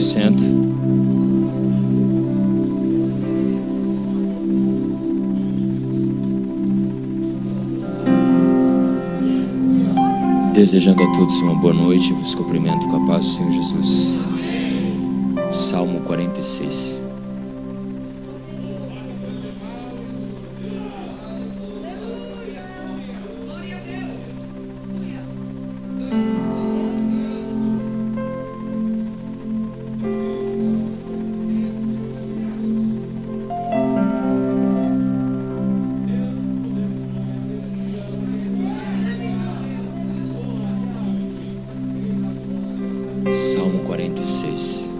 assento. Desejando a todos uma boa noite, vos cumprimento com a paz do Senhor Jesus. Salmo 46. Salmo 46.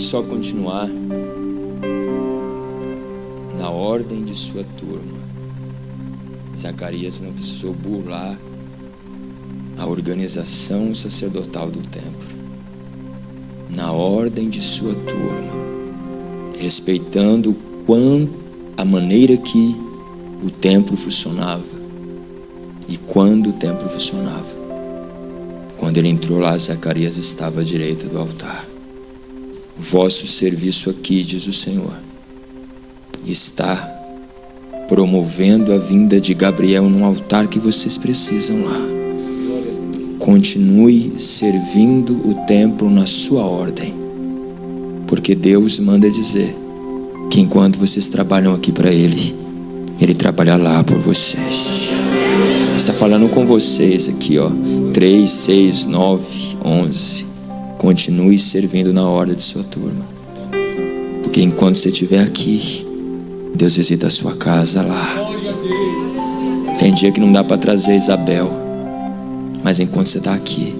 Só continuar na ordem de sua turma. Zacarias não precisou burlar a organização sacerdotal do templo. Na ordem de sua turma, respeitando a maneira que o templo funcionava e quando o templo funcionava. Quando ele entrou lá, Zacarias estava à direita do altar. Vosso serviço aqui, diz o Senhor, está promovendo a vinda de Gabriel no altar que vocês precisam lá. Continue servindo o templo na sua ordem, porque Deus manda dizer que enquanto vocês trabalham aqui para Ele, Ele trabalha lá por vocês. Está falando com vocês aqui, 3, 6, 9, 11. Continue servindo na ordem de sua turma, porque enquanto você estiver aqui, Deus visita a sua casa lá. Tem dia que não dá para trazer Isabel, mas enquanto você está aqui,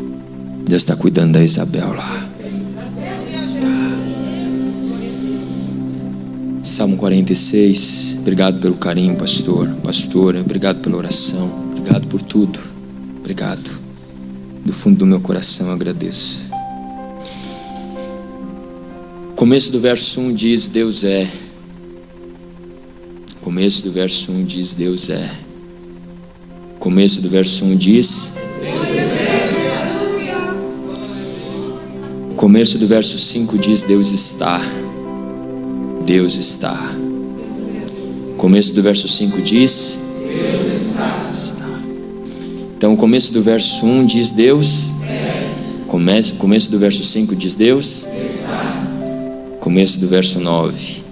Deus está cuidando da Isabel lá. Salmo 46. Obrigado pelo carinho, pastora, obrigado pela oração, obrigado por tudo. Obrigado, do fundo do meu coração eu agradeço. Começo do verso 1 diz: Deus é. Começo do verso 1 diz: Deus é. Começo do verso 1 diz: Deus é. Começo do verso 5 diz: Deus está. Deus está. Começo do verso 5 diz: Deus está. Então o começo do verso 1 diz: Deus é. Começo do verso 5 diz: Deus está. Começo do verso 9.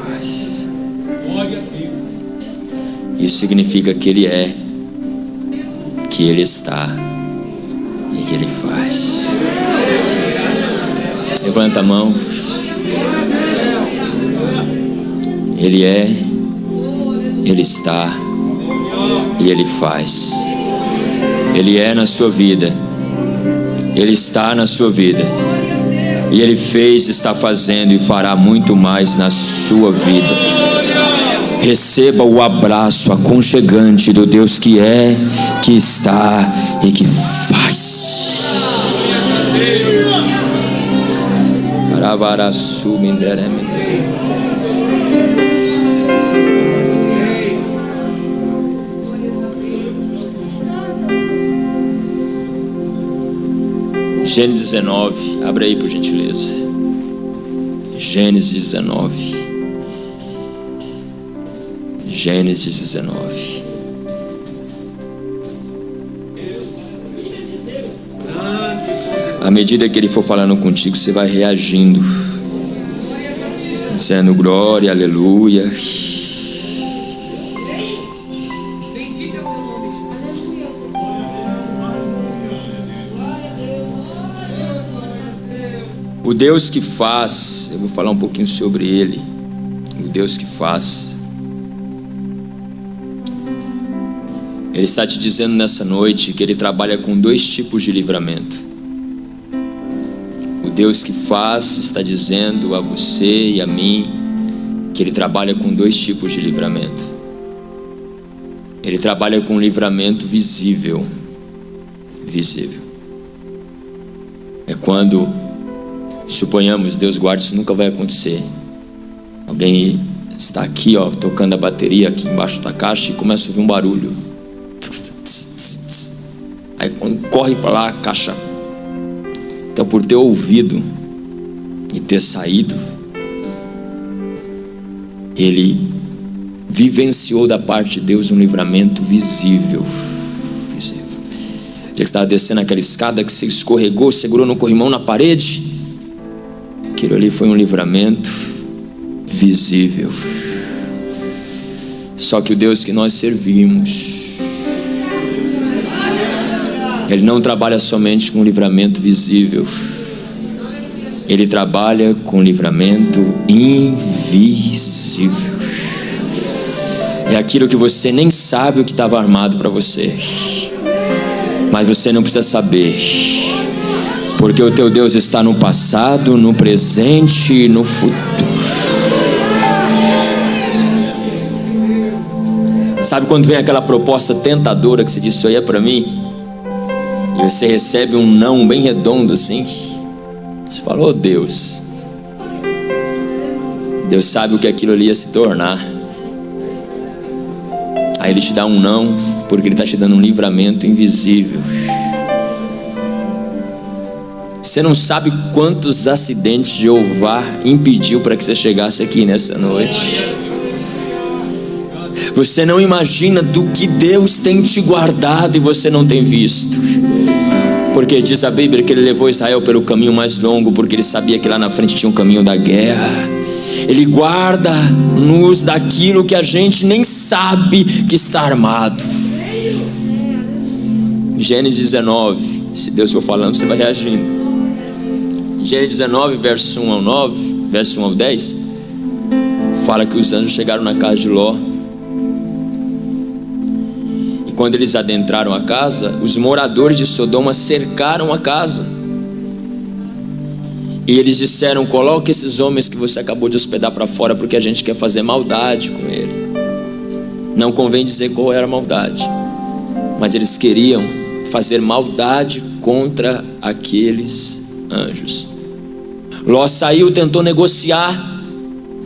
Faz. Isso significa que Ele é, que Ele está e que Ele faz. Levanta a mão. Ele é, Ele está e Ele faz. Ele é na sua vida, Ele está na sua vida. E Ele fez, está fazendo e fará muito mais na sua vida. Receba o abraço aconchegante do Deus que é, que está e que faz. Gênesis 19, abre aí por gentileza. Gênesis 19. Gênesis 19. À medida que ele for falando contigo, você vai reagindo, dizendo glória, aleluia. O Deus que faz, eu vou falar um pouquinho sobre ele. O Deus que faz, Ele está te dizendo nessa noite que Ele trabalha com dois tipos de livramento. O Deus que faz está dizendo a você e a mim que Ele trabalha com dois tipos de livramento. Ele trabalha com um livramento visível. Visível. É quando, suponhamos, Deus guarde, isso nunca vai acontecer. Alguém está aqui, ó, tocando a bateria aqui embaixo da caixa e começa a ouvir um barulho. Aí quando corre para lá, a caixa. Então, por ter ouvido e ter saído, ele vivenciou da parte de Deus um livramento visível. Visível. Ele estava descendo aquela escada que você escorregou, segurou no corrimão na parede. Aquilo ali foi um livramento visível. Só que o Deus que nós servimos, Ele não trabalha somente com livramento visível. Ele trabalha com livramento invisível. É aquilo que você nem sabe o que estava armado para você, mas você não precisa saber, porque o teu Deus está no passado, no presente e no futuro. Sabe quando vem aquela proposta tentadora que você diz, isso aí é para mim? E você recebe um não bem redondo assim. Você fala, oh Deus. Deus sabe o que aquilo ali ia se tornar. Aí Ele te dá um não, porque Ele está te dando um livramento invisível. Você não sabe quantos acidentes Jeová impediu para que você chegasse aqui nessa noite. Você não imagina do que Deus tem te guardado e você não tem visto. Porque diz a Bíblia que Ele levou Israel pelo caminho mais longo, porque Ele sabia que lá na frente tinha um caminho da guerra. Ele guarda-nos daquilo que a gente nem sabe que está armado. Gênesis 19, se Deus for falando, você vai reagindo. Gênesis 19, verso 1 ao 9, verso 1 ao 10, fala que os anjos chegaram na casa de Ló. Quando eles adentraram a casa, os moradores de Sodoma cercaram a casa. E eles disseram, coloque esses homens que você acabou de hospedar para fora, porque a gente quer fazer maldade com ele. Não convém dizer qual era a maldade, mas eles queriam fazer maldade contra aqueles anjos. Ló saiu, tentou negociar,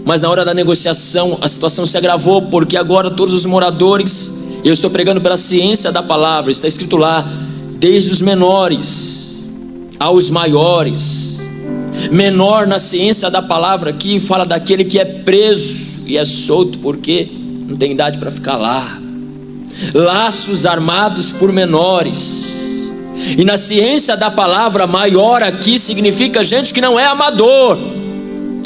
mas na hora da negociação a situação se agravou, porque agora todos os moradores, eu estou pregando pela ciência da palavra, está escrito lá, desde os menores aos maiores. Menor na ciência da palavra aqui fala daquele que é preso e é solto porque não tem idade para ficar lá. Laços armados por menores. E na ciência da palavra, maior aqui significa gente que não é amador,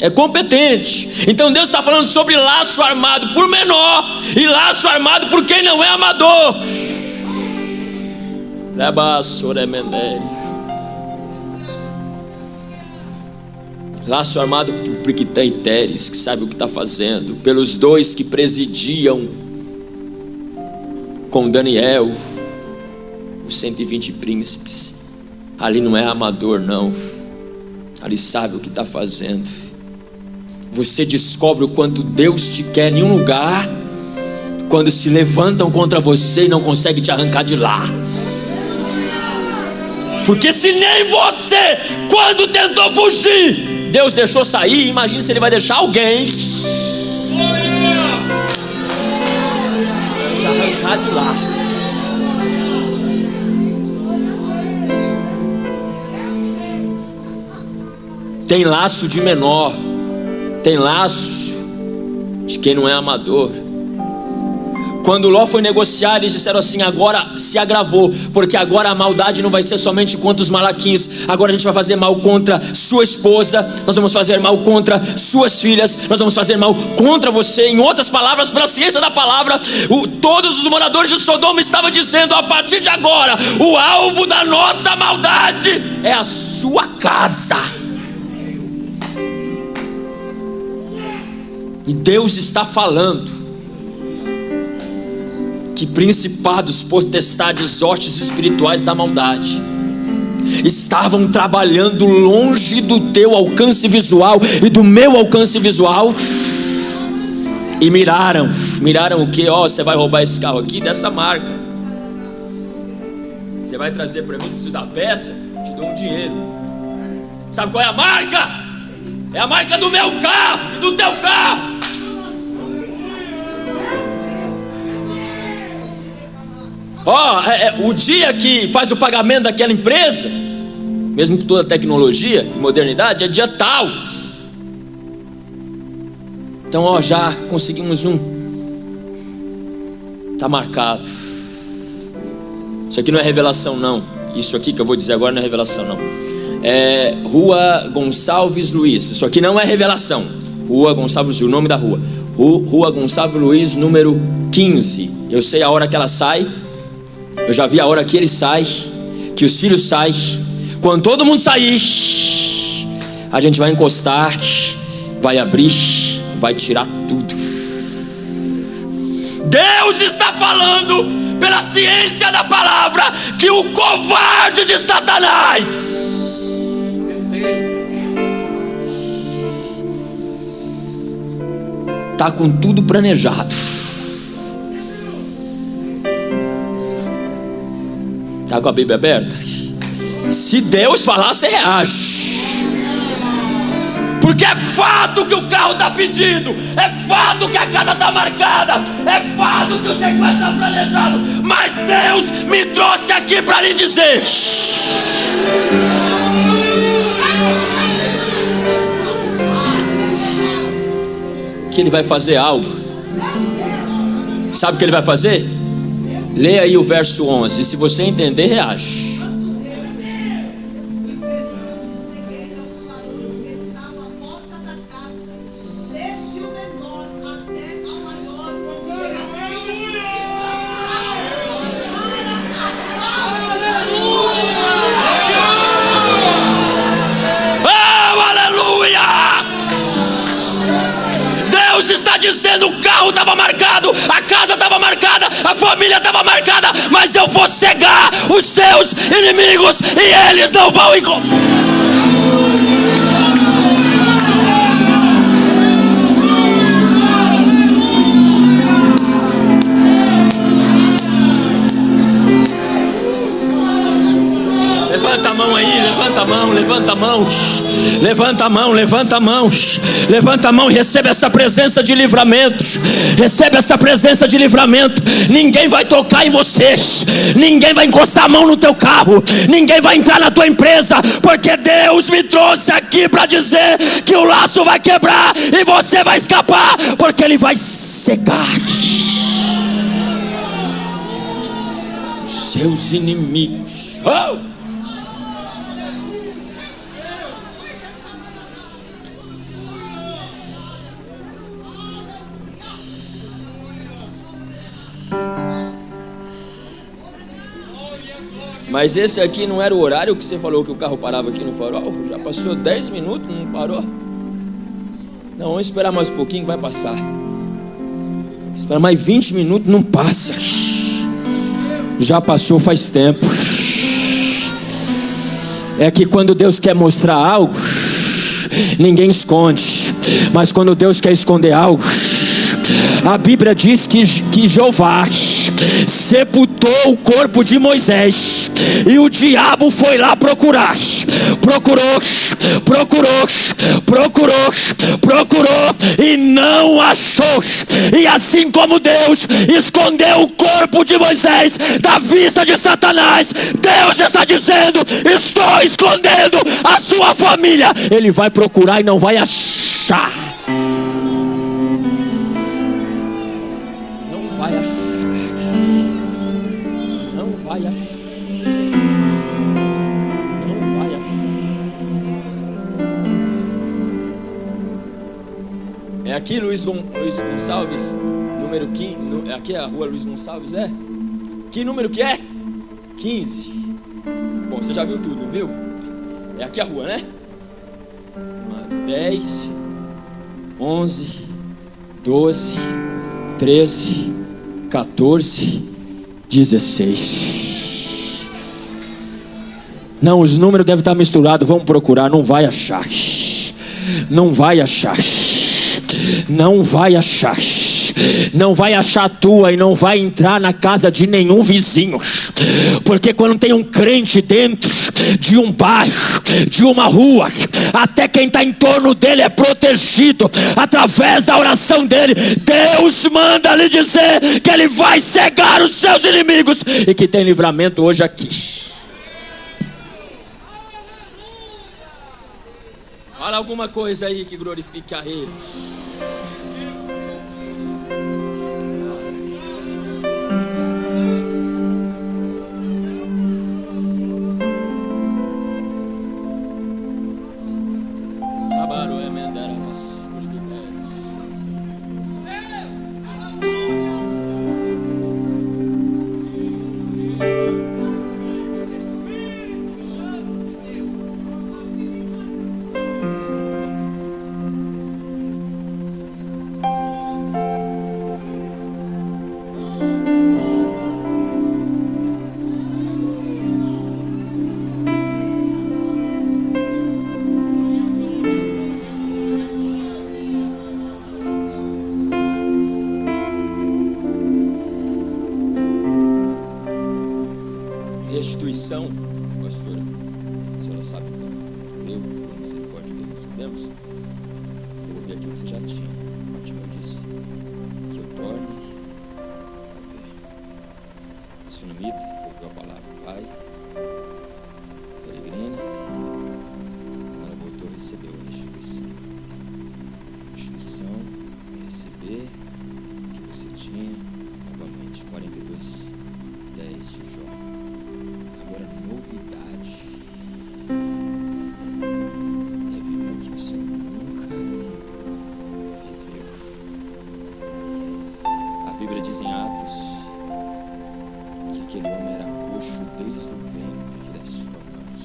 é competente. Então Deus está falando sobre laço armado por menor e laço armado por quem não é amador. Laço armado por Piquiteres, que sabe o que está fazendo, pelos dois que presidiam com Daniel, os 120 príncipes. Ali não é amador não, ali sabe o que está fazendo. Você descobre o quanto Deus te quer em um lugar, quando se levantam contra você e não conseguem te arrancar de lá. Porque se nem você, quando tentou fugir, Deus deixou sair, imagine se Ele vai deixar alguém te arrancar de lá. Tem laço de menor, tem laço de quem não é amador. Quando Ló foi negociar, eles disseram assim: agora se agravou, porque agora a maldade não vai ser somente contra os malaquins, agora a gente vai fazer mal contra sua esposa, nós vamos fazer mal contra suas filhas, nós vamos fazer mal contra você. Em outras palavras, pela ciência da palavra, todos os moradores de Sodoma estavam dizendo: a partir de agora, o alvo da nossa maldade é a sua casa. E Deus está falando que principados, potestades, hostes espirituais da maldade estavam trabalhando longe do teu alcance visual e do meu alcance visual, e miraram o que? Você vai roubar esse carro aqui dessa marca, você vai trazer para mim, preciso da peça, te dou um dinheiro. Sabe qual é a marca? É a marca do meu carro e do teu carro. O dia que faz o pagamento daquela empresa, mesmo com toda a tecnologia e modernidade, é dia tal. Então já conseguimos está marcado. Isso aqui não é revelação não. Isso aqui que eu vou dizer agora não é revelação não. É Rua Gonçalves Luiz. Isso aqui não é revelação. Rua Gonçalves Luiz, o nome da rua. Rua Gonçalves Luiz, número 15. Eu sei a hora que ela sai. Eu já vi a hora que ele sai, que os filhos saem. Quando todo mundo sair, a gente vai encostar, vai abrir, vai tirar tudo. Deus está falando pela ciência da palavra que o covarde de Satanás está com tudo planejado. Está com a Bíblia aberta? Se Deus falar, você reage. Porque é fato que o carro está pedido, é fato que a casa está marcada, é fato que o sequestro está planejado. Mas Deus me trouxe aqui para lhe dizer que Ele vai fazer algo. Sabe o que Ele vai fazer? Leia aí o verso 11. Se você entender, reage. Dizendo: o carro estava marcado, a casa estava marcada, a família estava marcada, mas eu vou cegar os seus inimigos e eles não vão encontrar. Levanta a mão aí, levanta a mão, levanta a mão. Levanta a mão, levanta a mão. Levanta a mão e recebe essa presença de livramento. Recebe essa presença de livramento. Ninguém vai tocar em você. Ninguém vai encostar a mão no teu carro. Ninguém vai entrar na tua empresa. Porque Deus me trouxe aqui para dizer que o laço vai quebrar e você vai escapar. Porque Ele vai cegar os seus inimigos. Oh! Mas esse aqui não era o horário que você falou que o carro parava aqui no farol? Já passou 10 minutos, não parou? Não, vamos esperar mais um pouquinho, vai passar. Esperar mais 20 minutos, não passa. Já passou faz tempo. É que quando Deus quer mostrar algo, ninguém esconde. Mas quando Deus quer esconder algo, a Bíblia diz que Jeová sepultou o corpo de Moisés, e o diabo foi lá procurar. Procurou e não achou. E assim como Deus escondeu o corpo de Moisés da vista de Satanás, Deus está dizendo: estou escondendo a sua família. Ele vai procurar e não vai achar. Não vai achar. Não vai achar. Não vai achar. É aqui Luiz Gonçalves, número 15. Aqui é a rua Luiz Gonçalves, é? Que número que é? 15. Bom, você já viu tudo, não viu? É aqui a rua, né? 10, 11, 12, 13, 14, 16. Não, os números devem estar misturados. Vamos procurar, não vai achar. Não vai achar. Não vai achar. Não vai achar a tua e não vai entrar na casa de nenhum vizinho. Porque quando tem um crente dentro de um bairro, de uma rua, até quem está em torno dele é protegido através da oração dele. Deus manda lhe dizer que ele vai cegar os seus inimigos e que tem livramento hoje aqui. Fala alguma coisa aí que glorifique a Ele. Restituição, pastora, a senhora sabe então, eu, por misericórdia que nós sabemos, eu ouvi aquilo que você já tinha, como o Timão disse, que eu torne a ver. A sunamita ouviu a palavra, vai, peregrina, quando ela voltou, recebeu a restituição. Restituição, receber o que você tinha, novamente, 42, 10 de Jó. Agora, novidade é viver o que você nunca viveu. A Bíblia diz em Atos que aquele homem era coxo desde o ventre da sua mãe.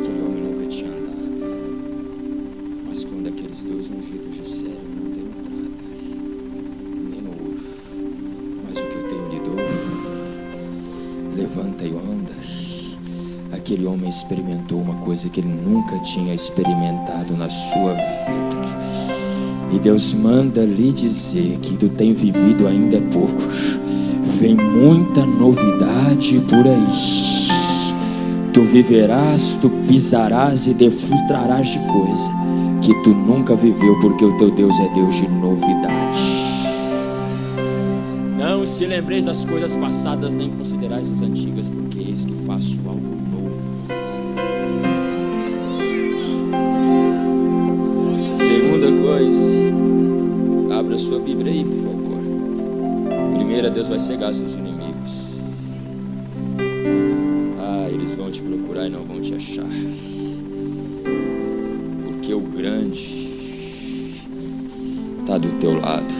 Aquele homem nunca tinha andado. Mas quando aqueles dois ungidos disseram: não tenho prata nem ouro, mas o que eu tenho lhe dou, levanta e anda. Aquele homem experimentou uma coisa que ele nunca tinha experimentado na sua vida. E Deus manda lhe dizer que tu tem vivido ainda é pouco. Vem muita novidade por aí. Tu viverás, tu pisarás e desfrutarás de coisa que tu nunca viveu, porque o teu Deus é Deus de novidade. Não se lembreis das coisas passadas, nem considerais as antigas, porque eis que faço algo novo. Segunda coisa, abra sua Bíblia aí, por favor. Primeira, Deus vai cegar seus inimigos. Eles vão te procurar e não vão te achar, porque o grande está do teu lado.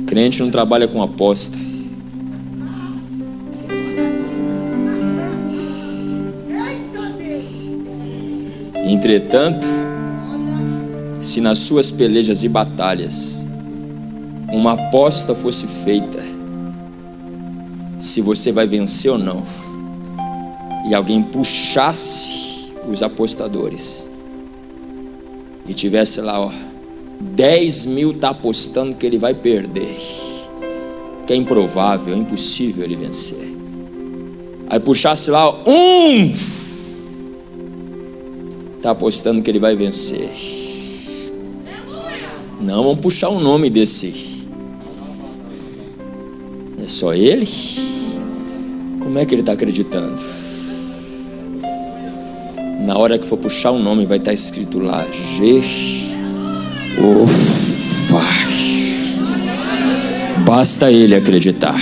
Crente não trabalha com aposta. Entretanto, se nas suas pelejas e batalhas uma aposta fosse feita, se você vai vencer ou não, e alguém puxasse os apostadores e tivesse lá, 10.000 está apostando que ele vai perder, que é improvável, é impossível ele vencer. Aí puxasse lá, está apostando que ele vai vencer. Não, vamos puxar o nome desse. É só ele? Como é que ele está acreditando? Na hora que for puxar o nome, vai estar escrito lá, Jeová. Basta ele acreditar.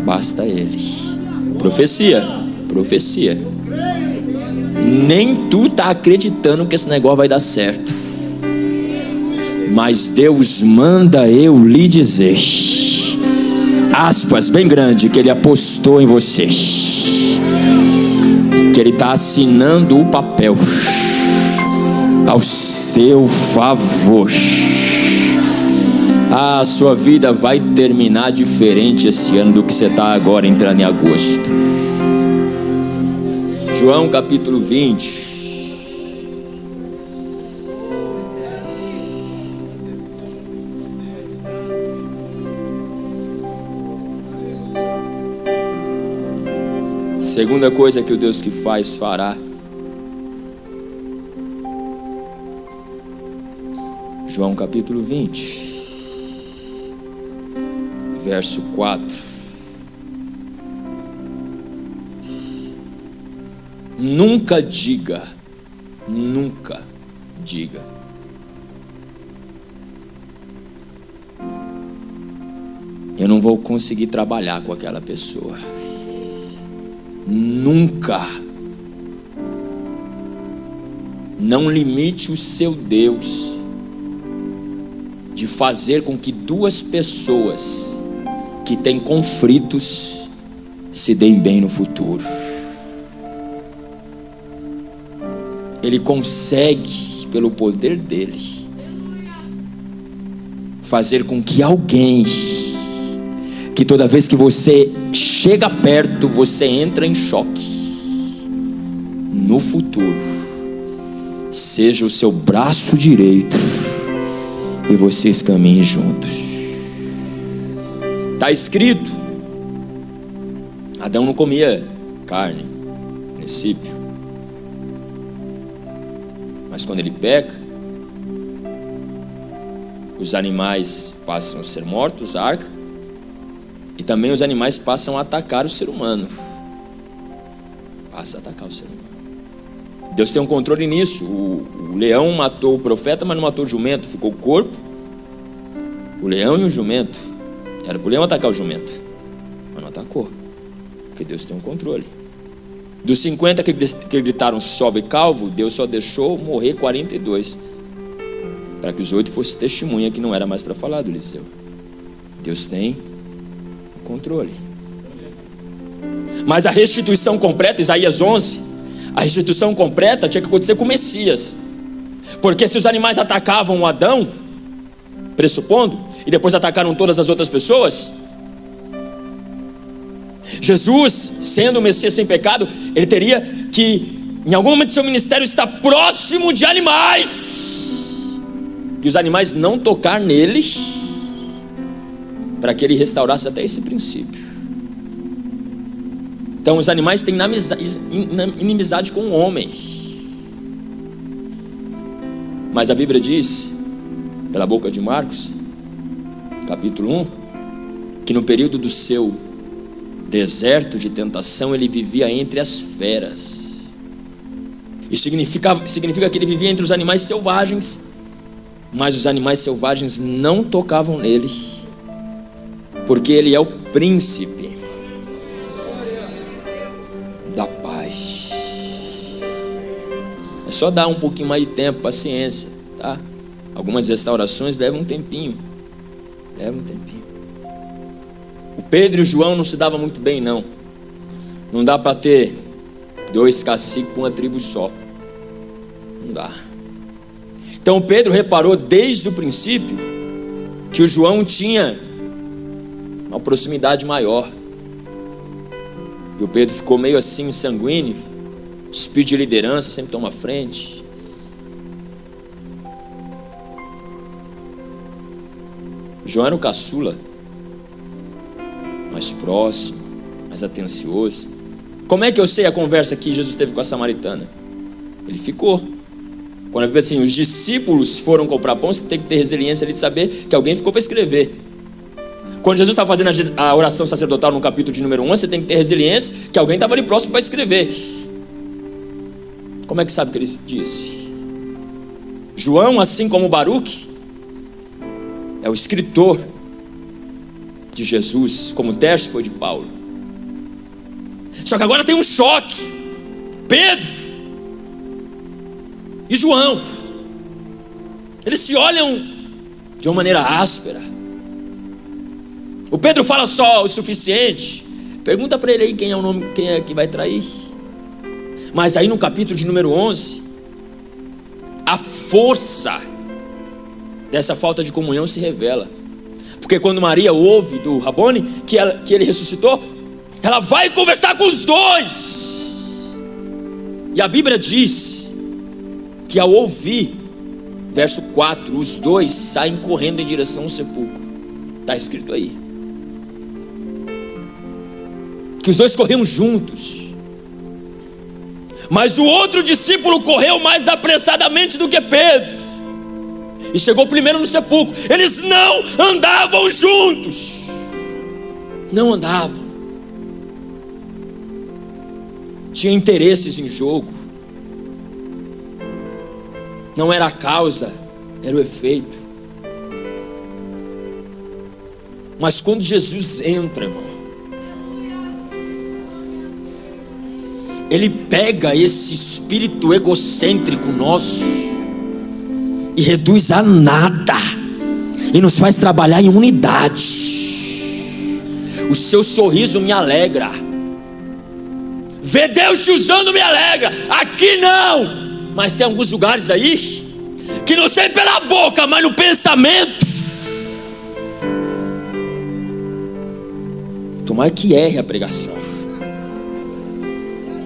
Basta ele. Profecia. Nem tu tá acreditando que esse negócio vai dar certo, mas Deus manda eu lhe dizer, aspas bem grande, que ele apostou em você, que ele está assinando o papel ao seu favor. A sua vida vai terminar diferente esse ano do que você está agora entrando em agosto. João capítulo 20. Segunda coisa que o Deus que faz fará. João capítulo 20, verso 4. Nunca diga, eu não vou conseguir trabalhar com aquela pessoa. Nunca. Não limite o seu Deus de fazer com que duas pessoas que têm conflitos se deem bem no futuro. Ele consegue, pelo poder dele, fazer com que alguém, que toda vez que você chega perto, você entra em choque, no futuro, seja o seu braço direito e vocês caminhem juntos. Está escrito, Adão não comia carne, no princípio. Mas quando ele peca, os animais passam a ser mortos, a arca, e também os animais passam a atacar o ser humano. Passa a atacar o ser humano. Deus tem um controle nisso. O leão matou o profeta, mas não matou o jumento. Ficou o corpo, o leão e o jumento. Era para o leão atacar o jumento, mas não atacou, porque Deus tem um controle. Dos 50 que gritaram sobe calvo, Deus só deixou morrer 42, para que os 8 fossem testemunha que não era mais para falar do Eliseu. Deus tem o controle. Mas a restituição completa, Isaías 11, a restituição completa tinha que acontecer com o Messias. Porque se os animais atacavam o Adão, pressupondo, e depois atacaram todas as outras pessoas, Jesus, sendo o Messias sem pecado, ele teria que, em algum momento do seu ministério, estar próximo de animais, e os animais não tocar nele, para que ele restaurasse até esse princípio. Então os animais têm inimizade com o homem, mas a Bíblia diz, pela boca de Marcos, capítulo 1, que no período do seu deserto de tentação, ele vivia entre as feras. Isso significa que ele vivia entre os animais selvagens, mas os animais selvagens não tocavam nele, porque ele é o príncipe da paz. É só dar um pouquinho mais de tempo, paciência, tá? Algumas restaurações levam um tempinho. O Pedro e o João não se davam muito bem, não. Não dá para ter 2 caciques com uma tribo só. Não dá. Então o Pedro reparou desde o princípio que o João tinha uma proximidade maior. E o Pedro ficou meio assim sanguíneo. O espírito de liderança sempre toma frente. João era o caçula, mais próximo, mais atencioso. Como é que eu sei a conversa que Jesus teve com a samaritana? Ele ficou. Quando a Bíblia diz assim, os discípulos foram comprar pão, você tem que ter resiliência ali de saber que alguém ficou para escrever. Quando Jesus estava fazendo a oração sacerdotal no capítulo de número 1, você tem que ter resiliência que alguém estava ali próximo para escrever. Como é que sabe o que ele disse? João, assim como Baruque, é o escritor de Jesus, como Tércio foi de Paulo. Só que agora tem um choque. Pedro e João, eles se olham de uma maneira áspera. O Pedro fala só o suficiente. Pergunta para ele aí quem é o nome, quem é que vai trair. Mas aí no capítulo de número 11, a força dessa falta de comunhão se revela. Porque quando Maria ouve do Rabone que ele ressuscitou, ela vai conversar com os dois. E a Bíblia diz que ao ouvir, verso 4, os dois saem correndo em direção ao sepulcro. Está escrito aí que os dois corriam juntos. Mas o outro discípulo correu mais apressadamente do que Pedro e chegou primeiro no sepulcro. Eles não andavam juntos. Não andavam. Tinha interesses em jogo. Não era a causa, era o efeito. Mas quando Jesus entra, irmão, Ele pega esse espírito egocêntrico nosso e reduz a nada, e nos faz trabalhar em unidade. O seu sorriso me alegra. Ver Deus te usando me alegra. Aqui não. Mas tem alguns lugares aí que não sei pela boca, mas no pensamento. Tomara que erre a pregação.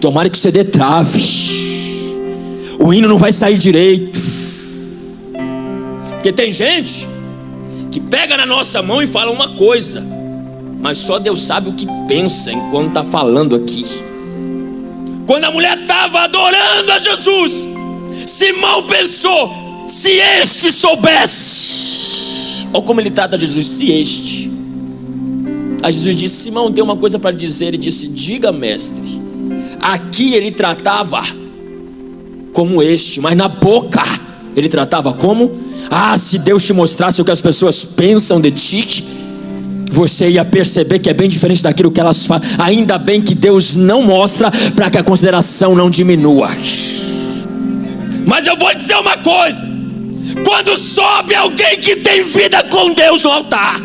Tomara que o CD trave. O hino não vai sair direito. Porque tem gente que pega na nossa mão e fala uma coisa, mas só Deus sabe o que pensa enquanto está falando aqui. Quando a mulher estava adorando a Jesus, Simão pensou: se este soubesse. Olha como ele trata Jesus, se este. Aí Jesus disse: Simão, tem uma coisa para dizer. Ele disse: diga, mestre. Aqui ele tratava como este, mas na boca ele tratava como: se Deus te mostrasse o que as pessoas pensam de ti, você ia perceber que é bem diferente daquilo que elas falam. Ainda bem que Deus não mostra, para que a consideração não diminua. Mas eu vou dizer uma coisa: quando sobe alguém que tem vida com Deus no altar,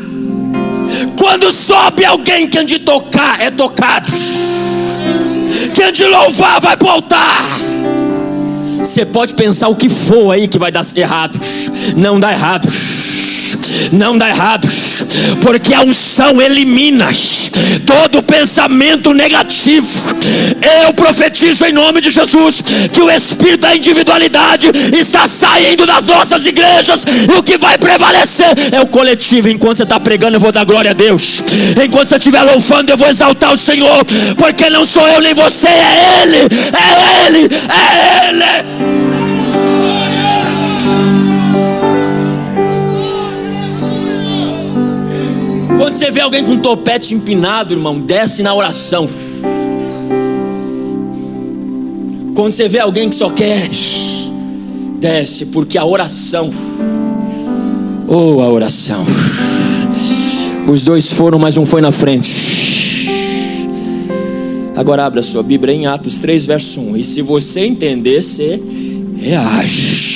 quando sobe alguém que ande tocar, é tocado. Quem ande louvar vai para o altar. Você pode pensar o que for aí que vai dar errado. Não dá errado. Não dá errado. Porque a unção elimina todo pensamento negativo. Eu profetizo em nome de Jesus que o espírito da individualidade está saindo das nossas igrejas, e o que vai prevalecer é o coletivo. Enquanto você está pregando, eu vou dar glória a Deus. Enquanto você estiver louvando, eu vou exaltar o Senhor. Porque não sou eu nem você, é Ele. É Ele, é Ele. Quando você vê alguém com topete empinado, irmão, desce na oração. Quando você vê alguém que só quer, desce, porque a oração, a oração. Os dois foram, mas um foi na frente. Agora abra sua Bíblia em Atos 3, verso 1. E se você entender, você reage.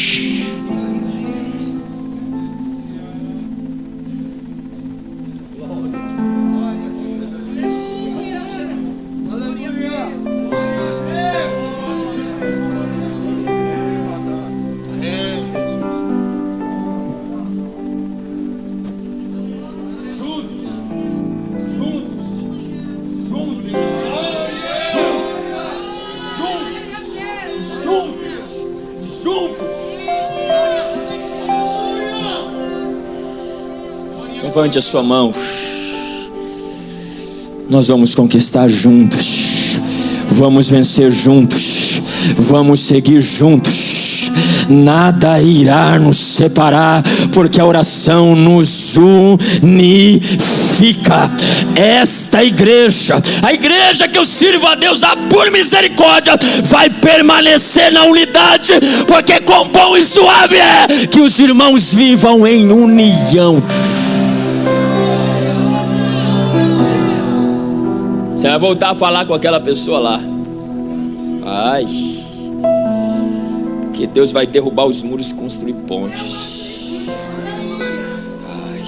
Juntos. Levante a sua mão. Nós vamos conquistar juntos. Vamos vencer juntos. Vamos seguir juntos. Nada irá nos separar, porque a oração nos unifica. Esta igreja, a igreja que eu sirvo a Deus por misericórdia, vai permanecer na unidade, porque quão bom e suave é que os irmãos vivam em união. Você vai voltar a falar com aquela pessoa lá. Ai, que Deus vai derrubar os muros e construir pontes. Ai.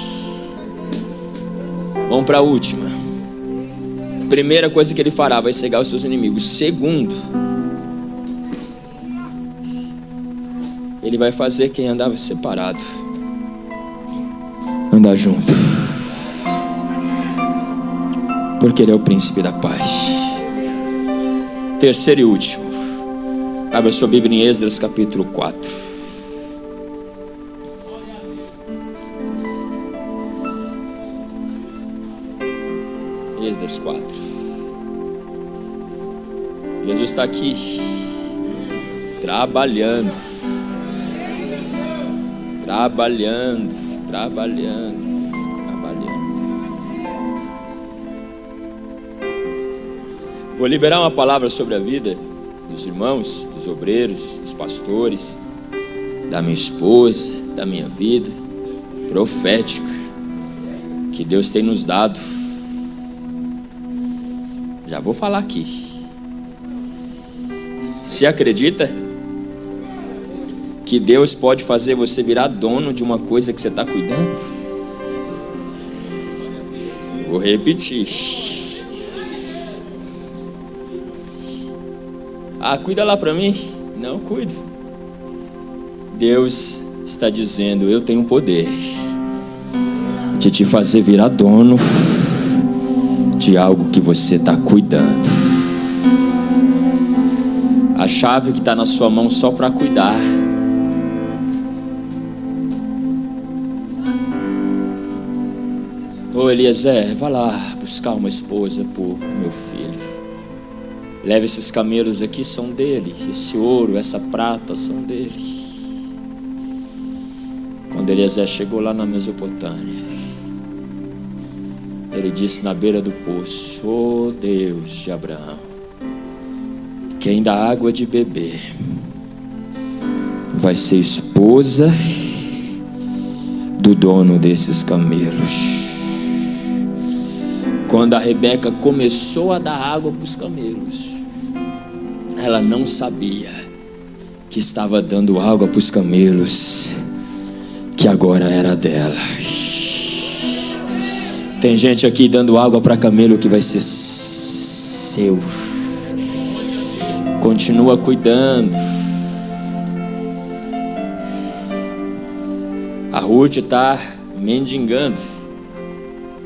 Vamos para a última. Primeira coisa que ele fará, vai cegar os seus inimigos. Segundo, ele vai fazer quem andava separado andar junto, porque ele é o príncipe da paz. Terceiro e último, abra sua Bíblia em Esdras capítulo 4. Esdras 4. Jesus está aqui trabalhando. Vou liberar uma palavra sobre a vida dos irmãos, dos obreiros, dos pastores, da minha esposa, da minha vida, profética, que Deus tem nos dado. Já vou falar aqui. Você acredita que Deus pode fazer você virar dono de uma coisa que você está cuidando? Vou repetir. Ah, cuida lá para mim? Não, cuido. Deus está dizendo: eu tenho o poder de te fazer virar dono de algo que você está cuidando. A chave que está na sua mão só para cuidar. Ô Eliezer, vá lá buscar uma esposa por meu filho. Leve esses camelos aqui, são dele. Esse ouro, essa prata são dele. Quando Eliezer chegou lá na Mesopotâmia, ele disse na beira do poço: ó Deus de Abraão, quem dá água de beber vai ser esposa do dono desses camelos. Quando a Rebeca começou a dar água para os camelos, ela não sabia que estava dando água para os camelos, que agora era dela. Tem gente aqui dando água para camelo que vai ser seu. Continua cuidando. A Ruth está mendigando,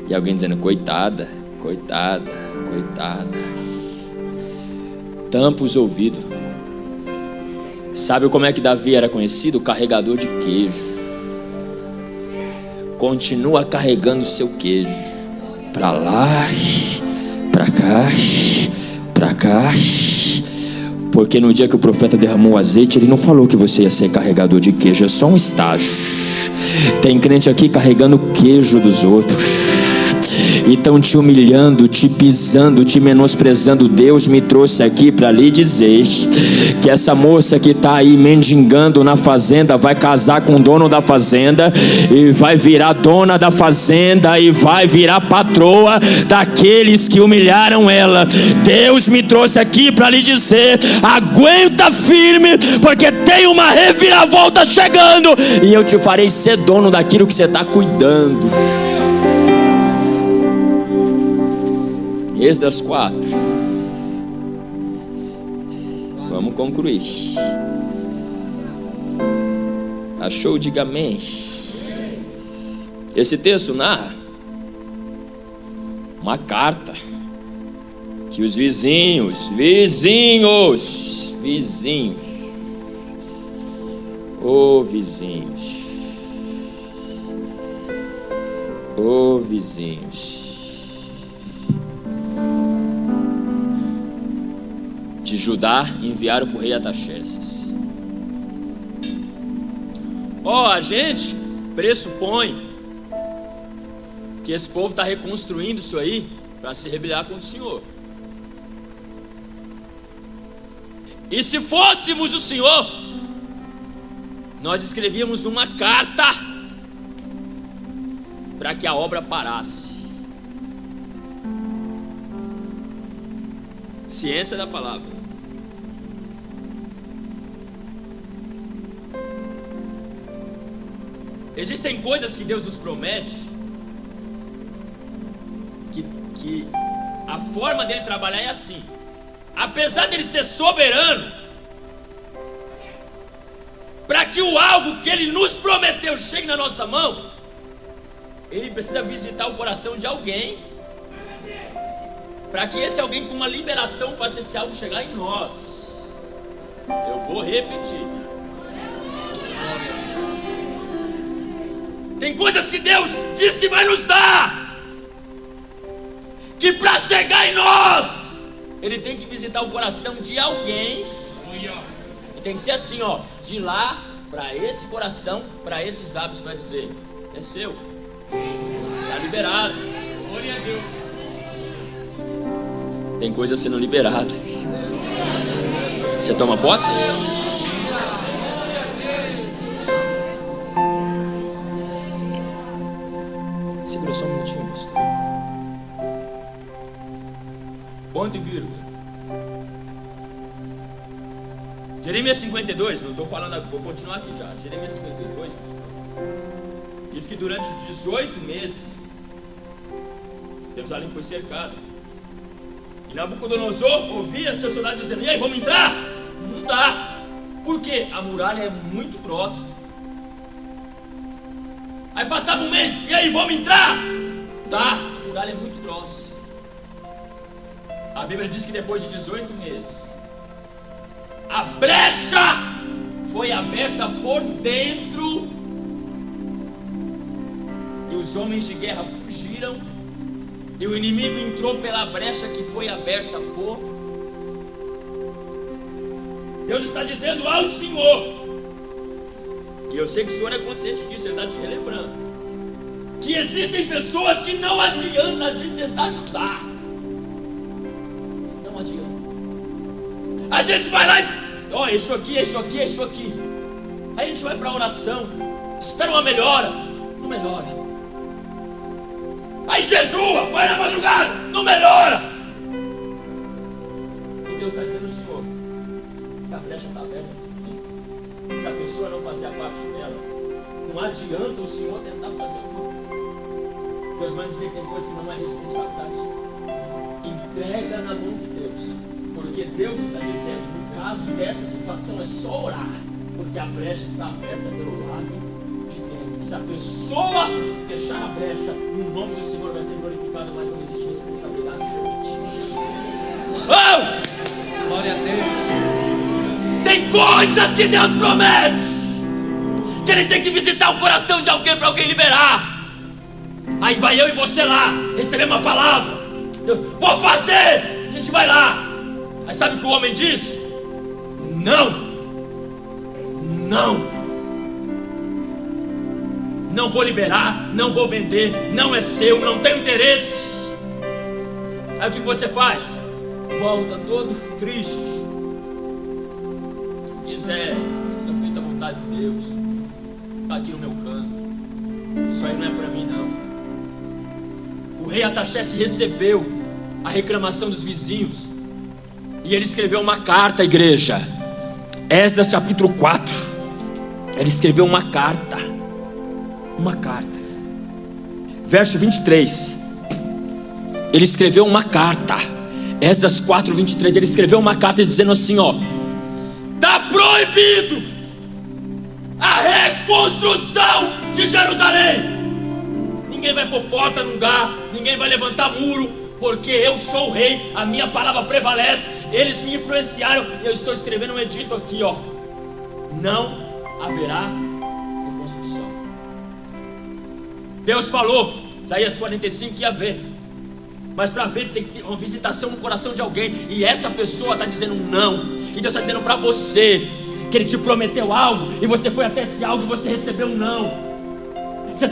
e alguém dizendo: coitada, coitada, coitada. Tampa os ouvidos. Sabe como é que Davi era conhecido? O carregador de queijo. Continua carregando o seu queijo para lá, para cá, para cá. Porque no dia que o profeta derramou o azeite, ele não falou que você ia ser carregador de queijo. É só um estágio. Tem crente aqui carregando o queijo dos outros, e estão te humilhando, te pisando, te menosprezando. Deus me trouxe aqui para lhe dizer que essa moça que está aí mendigando na fazenda vai casar com o dono da fazenda, e vai virar dona da fazenda, e vai virar patroa daqueles que humilharam ela. Deus me trouxe aqui para lhe dizer: aguenta firme, porque tem uma reviravolta chegando, e eu te farei ser dono daquilo que você está cuidando. Esdras 4. Vamos concluir. Achou? Diga amém. Esse texto narra uma carta que os vizinhos, Ô vizinhos, de Judá enviaram para o rei Artaxerxes. A gente pressupõe que esse povo está reconstruindo isso aí para se rebelar contra o Senhor. E se fôssemos o Senhor, nós escrevíamos uma carta para que a obra parasse. Ciência da palavra. Existem coisas que Deus nos promete, que a forma dele trabalhar é assim. Apesar dele ser soberano, para que o algo que ele nos prometeu chegue na nossa mão, ele precisa visitar o coração de alguém, para que esse alguém com uma liberação faça esse algo chegar em nós. Eu vou repetir. Tem coisas que Deus diz que vai nos dar, que para chegar em nós, Ele tem que visitar o coração de alguém. E tem que ser assim, de lá para esse coração, para esses lábios, para dizer: é seu, está liberado. Glória a Deus. Tem coisa sendo liberada. Você toma posse? Segura só um minutinho, pastor. Ponto e vírgula. Jeremias 52, não estou falando, vou continuar aqui já. Jeremias 52 diz que durante 18 meses Jerusalém foi cercada. E Nabucodonosor ouvia seus soldados dizendo: e aí, vamos entrar? Não dá. Por quê? A muralha é muito grossa. Aí passava um mês: e aí, vamos entrar? Tá, a muralha é muito grossa. A Bíblia diz que depois de 18 meses, a brecha foi aberta por dentro, e os homens de guerra fugiram, e o inimigo entrou pela brecha que foi aberta por... Deus está dizendo ao Senhor, e eu sei que o Senhor é consciente disso, Ele está te relembrando, que existem pessoas que não adianta a gente tentar ajudar. Não adianta. A gente vai lá e isso aqui. Aí a gente vai para a oração, espera uma melhora, não melhora. Aí jejua, vai na madrugada, não melhora. E Deus está dizendo ao Senhor que a brecha está aberta. Se a pessoa não fazer a parte dela, não adianta o Senhor tentar fazer o outro. Deus vai dizer que tem coisa que não é responsabilidade sua. Entrega na mão de Deus, porque Deus está dizendo: no caso dessa situação é só orar, porque a brecha está aberta pelo lado de dentro. Se a pessoa fechar a brecha, o nome do Senhor vai ser glorificado, mas não existe responsabilidade sobre ti. Oh! Glória a Deus. Tem coisas que Deus promete, que Ele tem que visitar o coração de alguém para alguém liberar. Aí vai eu e você lá, receber uma palavra, vou fazer, a gente vai lá. Aí sabe o que o homem diz? Não vou liberar, não vou vender, não é seu, não tenho interesse. Aí o que você faz? Volta todo triste, diz: você está feito a vontade de Deus, está aqui no meu canto, isso aí não é para mim não. O rei Artaxerxes recebeu a reclamação dos vizinhos, e ele escreveu uma carta à igreja. Esdras capítulo 4. Ele escreveu uma carta. Verso 23. Ele escreveu uma carta. Esdras 4, 23. Ele escreveu uma carta dizendo assim: está proibido a reconstrução de Jerusalém. Ninguém vai pôr porta no lugar, ninguém vai levantar muro, porque eu sou o rei, a minha palavra prevalece. Eles me influenciaram, eu estou escrevendo um edito aqui, não haverá reconstrução. Deus falou: Isaías 45 ia ver. Mas para ver tem que ter uma visitação no coração de alguém. E essa pessoa está dizendo não. E Deus está dizendo para você que Ele te prometeu algo e você foi até esse algo e você recebeu um não. Você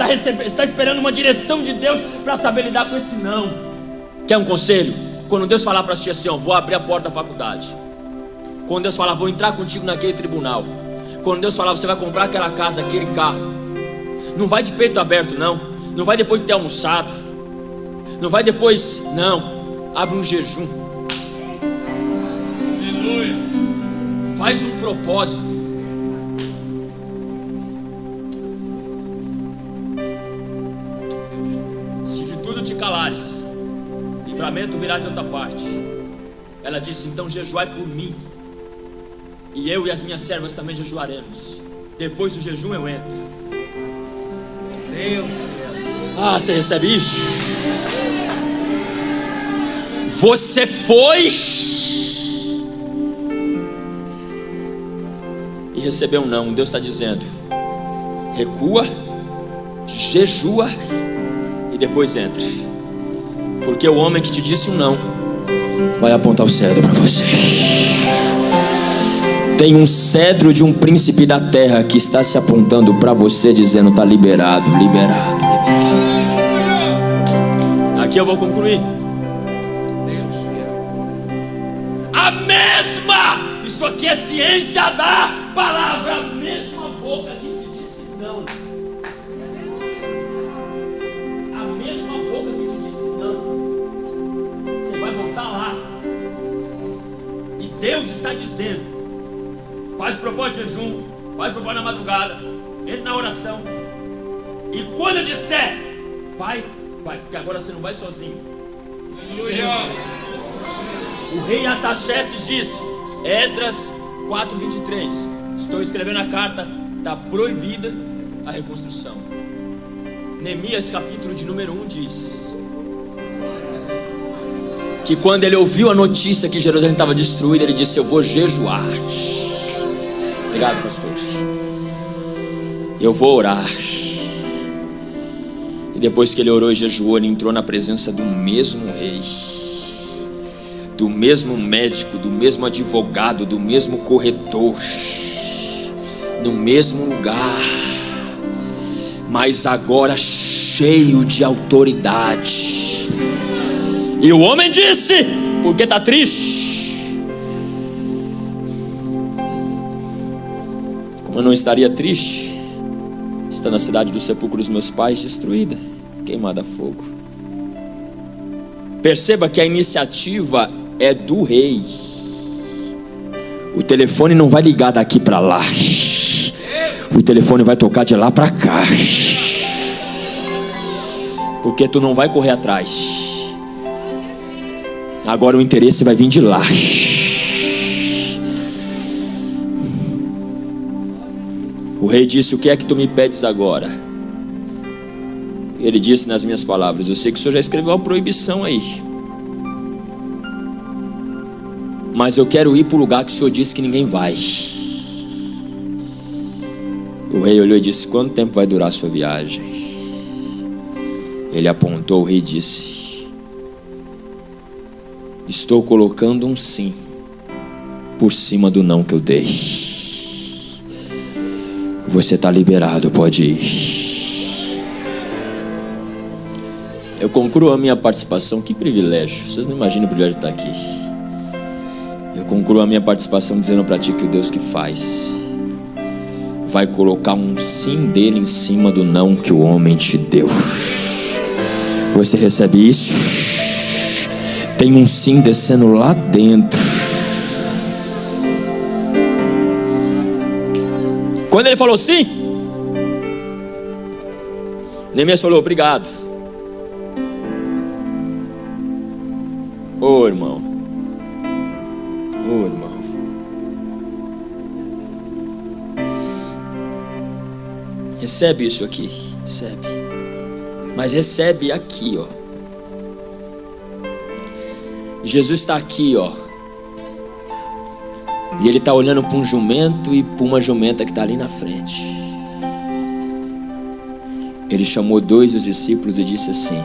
está esperando uma direção de Deus para saber lidar com esse não. Quer um conselho? Quando Deus falar para ti assim, ó, vou abrir a porta da faculdade. Quando Deus falar, vou entrar contigo naquele tribunal. Quando Deus falar, você vai comprar aquela casa, aquele carro. Não vai de peito aberto, não. Não vai depois de ter almoçado. Não vai depois, não. Abre um jejum. Aleluia. Faz um propósito. Se de tudo te calares, livramento virá de outra parte. Ela disse, então jejuai por mim. E eu e as minhas servas também jejuaremos. Depois do jejum eu entro. Deus. Ah, você recebe isso? Você foi e recebeu um não. Deus está dizendo, recua, jejua e depois entre. Porque o homem que te disse um não vai apontar o cedro para você. Tem um cedro de um príncipe da terra que está se apontando para você, dizendo, está liberado, liberado, liberado. Aqui eu vou concluir. A mesma, isso aqui é ciência da palavra, a mesma boca que te disse não. A mesma boca que te disse não. Você vai voltar lá. E Deus está dizendo, faz o propósito de jejum, faz o propósito na madrugada, entra na oração. E quando eu disser, vai, porque agora você não vai sozinho. Aleluia. O rei Artaxerxes disse, Esdras 4:23, estou escrevendo a carta, está proibida a reconstrução. Neemias capítulo de número 1 diz que quando ele ouviu a notícia que Jerusalém estava destruída, ele disse, eu vou jejuar. Obrigado, pastor. Eu vou orar. E depois que ele orou e jejuou, ele entrou na presença do mesmo rei, do mesmo médico, do mesmo advogado, do mesmo corretor, no mesmo lugar, mas agora cheio de autoridade. E o homem disse, porque está triste? Como eu não estaria triste, estando na cidade do sepulcro dos meus pais destruída, queimada a fogo. Perceba que a iniciativa é do rei. O telefone não vai ligar daqui para lá. O telefone vai tocar de lá para cá. Porque tu não vai correr atrás. Agora o interesse vai vir de lá. O rei disse, o que é que tu me pedes agora? Ele disse nas minhas palavras, eu sei que o senhor já escreveu uma proibição aí, mas eu quero ir para o lugar que o senhor disse que ninguém vai. O rei olhou e disse, quanto tempo vai durar a sua viagem? Ele apontou, o rei disse, estou colocando um sim por cima do não que eu dei. Você está liberado, pode ir. Eu concluo a minha participação, que privilégio, vocês não imaginam o privilégio de estar aqui. Eu concluo a minha participação dizendo para ti que o Deus que faz vai colocar um sim dele em cima do não que o homem te deu. Você recebe isso? Tem um sim descendo lá dentro. Quando ele falou sim, Neemias falou obrigado. Ô irmão, recebe isso aqui, recebe. Mas recebe aqui, ó. Jesus está aqui, ó. E ele está olhando para um jumento e para uma jumenta que está ali na frente. Ele Ele chamou 2 dos discípulos e disse assim: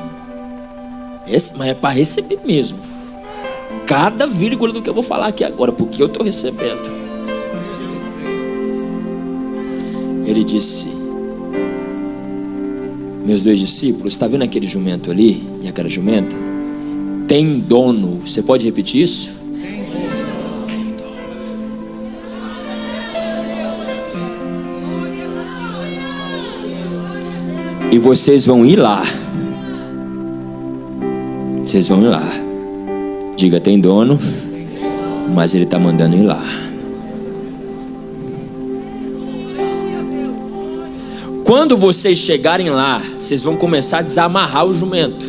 mas é para receber mesmo cada vírgula do que eu vou falar aqui agora, porque eu estou recebendo. Ele disse: meus 2 discípulos, está vendo aquele jumento ali e aquela jumenta? Tem dono. Você pode repetir isso? Tem dono. E vocês vão ir lá. Vocês vão ir lá. Diga: tem dono, mas ele está mandando ir lá. Quando vocês chegarem lá, vocês vão começar a desamarrar o jumento.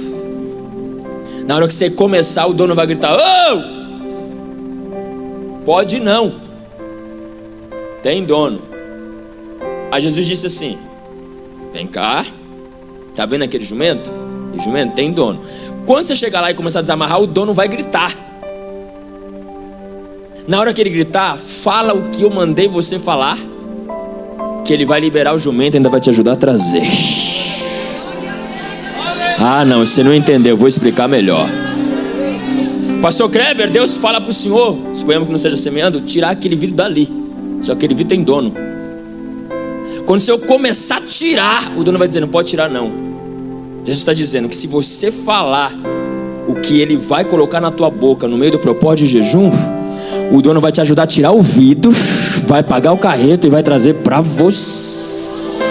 Na hora que você começar, o dono vai gritar: oh! Pode não. Tem dono. Aí Jesus disse assim: vem cá. Tá vendo aquele jumento? O jumento tem dono. Quando você chegar lá e começar a desamarrar, o dono vai gritar. Na hora que ele gritar, fala o que eu mandei você falar, que ele vai liberar o jumento e ainda vai te ajudar a trazer. Ah, não, você não entendeu, vou explicar melhor. Pastor Kleber, Deus fala para o senhor, suponhamos que não seja semeando, tirar aquele vidro dali. Só que aquele vidro tem dono. Quando o senhor começar a tirar, o dono vai dizer: não pode tirar não. Jesus está dizendo que se você falar o que ele vai colocar na tua boca no meio do propósito de jejum, o dono vai te ajudar a tirar o vidro, vai pagar o carreto e vai trazer para você.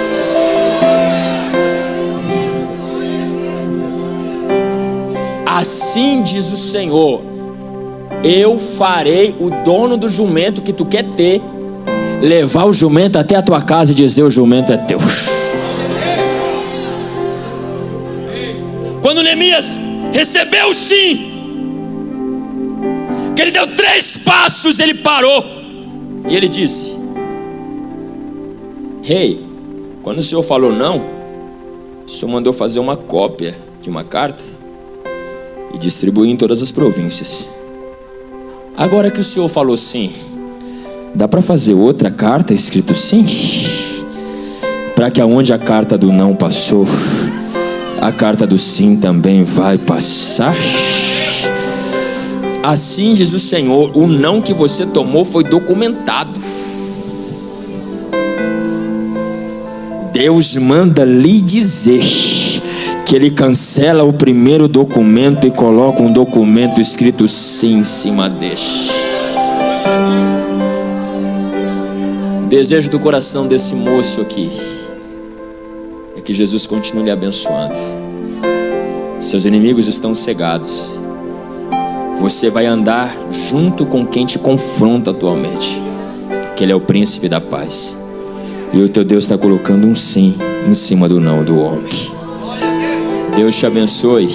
Assim diz o Senhor: eu farei o dono do jumento que tu quer ter levar o jumento até a tua casa e dizer: o jumento é teu. Quando Neemias recebeu o sim, que ele deu 3 passos, ele parou e ele disse: rei, quando o senhor falou não, o senhor mandou fazer uma cópia de uma carta e distribuir em todas as províncias. Agora que o senhor falou sim, dá para fazer outra carta escrito sim, para que aonde a carta do não passou, a carta do sim também vai passar. Assim diz o Senhor: o não que você tomou foi documentado. Deus manda lhe dizer que ele cancela o primeiro documento e coloca um documento escrito sim em cima deste. O desejo do coração desse moço aqui é que Jesus continue lhe abençoando. Seus inimigos estão cegados. Você vai andar junto com quem te confronta atualmente, porque ele é o príncipe da paz. E o teu Deus está colocando um sim em cima do não do homem. Deus te abençoe.